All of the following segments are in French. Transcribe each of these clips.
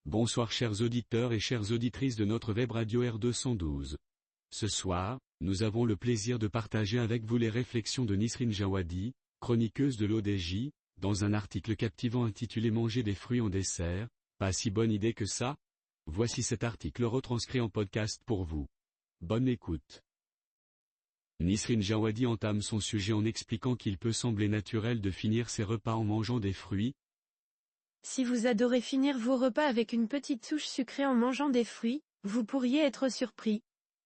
Bonsoir chers auditeurs et chères auditrices de notre web radio R212. Ce soir, nous avons le plaisir de partager avec vous les réflexions de Nisrine Jawadi, chroniqueuse de l'ODJ, dans un article captivant intitulé Manger des fruits en dessert, pas si bonne idée que ça? Voici cet article retranscrit en podcast pour vous. Bonne écoute. Nisrine Jawadi entame son sujet en expliquant qu'il peut sembler naturel de finir ses repas en mangeant des fruits. Si vous adorez finir vos repas avec une petite touche sucrée en mangeant des fruits, vous pourriez être surpris.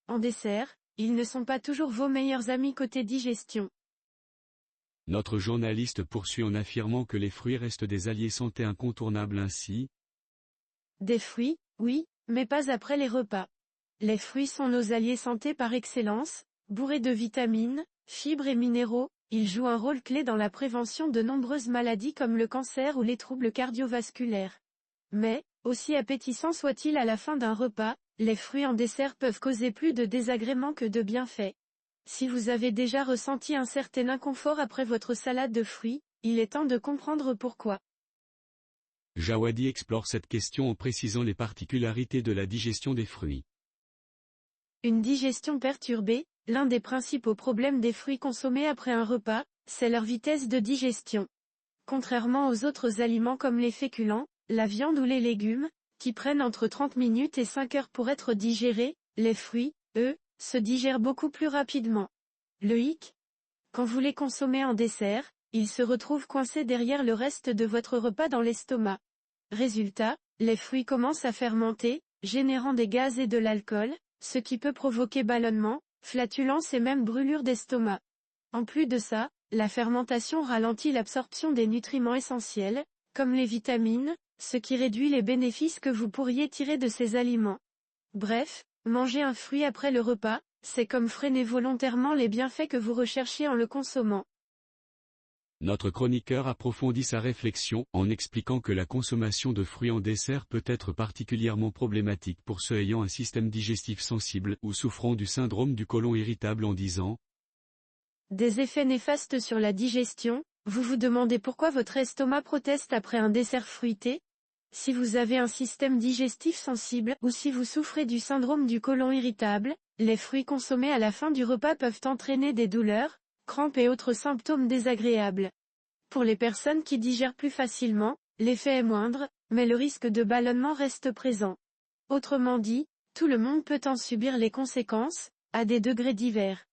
En dessert, ils ne sont pas toujours vos meilleurs amis côté digestion. Notre journaliste poursuit en affirmant que les fruits restent des alliés santé incontournables ainsi. Des fruits, oui, mais pas après les repas. Les fruits sont nos alliés santé par excellence, bourrés de vitamines, fibres et minéraux. Ils jouent un rôle clé dans la prévention de nombreuses maladies comme le cancer ou les troubles cardiovasculaires. Mais, aussi appétissants soient-ils à la fin d'un repas, les fruits en dessert peuvent causer plus de désagréments que de bienfaits. Si vous avez déjà ressenti un certain inconfort après votre salade de fruits, il est temps de comprendre pourquoi. Jawadi explore cette question en précisant les particularités de la digestion des fruits. Une digestion perturbée, l'un des principaux problèmes des fruits consommés après un repas, c'est leur vitesse de digestion. Contrairement aux autres aliments comme les féculents, la viande ou les légumes, qui prennent entre 30 minutes et 5 heures pour être digérés, les fruits, eux, se digèrent beaucoup plus rapidement. Le hic? Quand vous les consommez en dessert, ils se retrouvent coincés derrière le reste de votre repas dans l'estomac. Résultat, les fruits commencent à fermenter, générant des gaz et de l'alcool, ce qui peut provoquer ballonnement, flatulence et même brûlure d'estomac. En plus de ça, la fermentation ralentit l'absorption des nutriments essentiels, comme les vitamines, ce qui réduit les bénéfices que vous pourriez tirer de ces aliments. Bref, manger un fruit après le repas, c'est comme freiner volontairement les bienfaits que vous recherchez en le consommant. Notre chroniqueur approfondit sa réflexion en expliquant que la consommation de fruits en dessert peut être particulièrement problématique pour ceux ayant un système digestif sensible ou souffrant du syndrome du côlon irritable en disant des effets néfastes sur la digestion. Vous vous demandez pourquoi votre estomac proteste après un dessert fruité? Si vous avez un système digestif sensible ou si vous souffrez du syndrome du côlon irritable, les fruits consommés à la fin du repas peuvent entraîner des douleurs, crampes et autres symptômes désagréables. Pour les personnes qui digèrent plus facilement, l'effet est moindre, mais le risque de ballonnement reste présent. Autrement dit, tout le monde peut en subir les conséquences, à des degrés divers.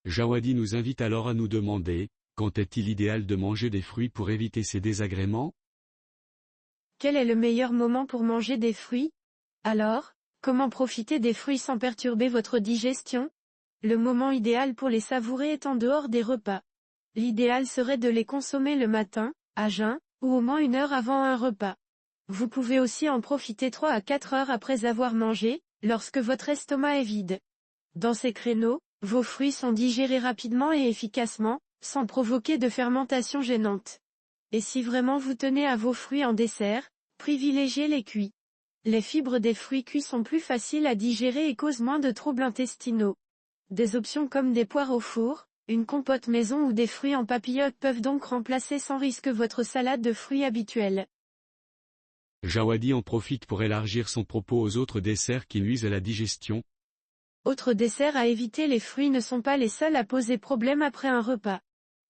Jawadi nous invite alors à nous demander, quand est-il idéal de manger des fruits pour éviter ces désagréments? Quel est le meilleur moment pour manger des fruits? Alors, comment profiter des fruits sans perturber votre digestion? Le moment idéal pour les savourer est en dehors des repas. L'idéal serait de les consommer le matin, à jeun, ou au moins 1 heure avant un repas. Vous pouvez aussi en profiter 3 à 4 heures après avoir mangé, lorsque votre estomac est vide. Dans ces créneaux, vos fruits sont digérés rapidement et efficacement, sans provoquer de fermentation gênante. Et si vraiment vous tenez à vos fruits en dessert, privilégiez les cuits. Les fibres des fruits cuits sont plus faciles à digérer et causent moins de troubles intestinaux. Des options comme des poires au four, une compote maison ou des fruits en papillote peuvent donc remplacer sans risque votre salade de fruits habituelle. Jawadi en profite pour élargir son propos aux autres desserts qui nuisent à la digestion. Autres desserts à éviter. Les fruits ne sont pas les seuls à poser problème après un repas.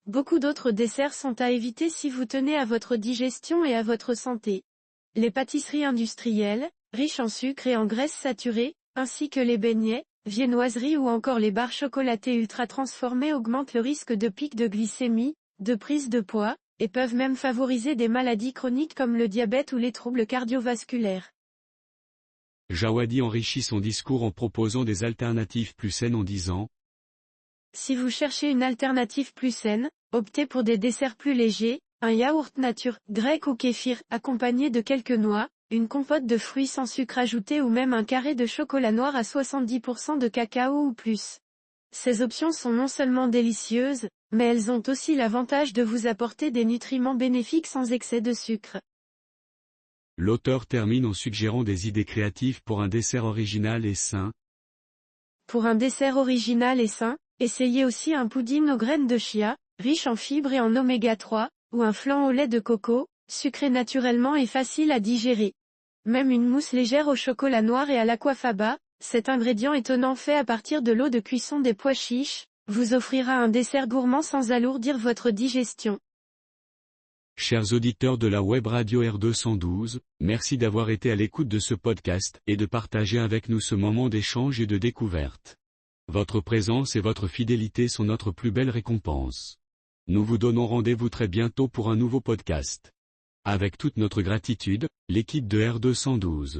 Beaucoup d'autres desserts sont à éviter si vous tenez à votre digestion et à votre santé. Les pâtisseries industrielles, riches en sucre et en graisses saturées, ainsi que les beignets, viennoiseries ou encore les barres chocolatées ultra transformées augmentent le risque de pic de glycémie, de prise de poids, et peuvent même favoriser des maladies chroniques comme le diabète ou les troubles cardiovasculaires. Jawadi enrichit son discours en proposant des alternatives plus saines en disant si vous cherchez une alternative plus saine, optez pour des desserts plus légers, un yaourt nature, grec ou kéfir, accompagné de quelques noix, une compote de fruits sans sucre ajouté ou même un carré de chocolat noir à 70% de cacao ou plus. Ces options sont non seulement délicieuses, mais elles ont aussi l'avantage de vous apporter des nutriments bénéfiques sans excès de sucre. L'auteur termine en suggérant des idées créatives pour un dessert original et sain. Pour un dessert original et sain, essayez aussi un pudding aux graines de chia, riche en fibres et en oméga 3, ou un flan au lait de coco, sucré naturellement et facile à digérer. Même une mousse légère au chocolat noir et à l'aquafaba, cet ingrédient étonnant fait à partir de l'eau de cuisson des pois chiches, vous offrira un dessert gourmand sans alourdir votre digestion. Chers auditeurs de la web radio R212, merci d'avoir été à l'écoute de ce podcast et de partager avec nous ce moment d'échange et de découverte. Votre présence et votre fidélité sont notre plus belle récompense. Nous vous donnons rendez-vous très bientôt pour un nouveau podcast. Avec toute notre gratitude, l'équipe de R212.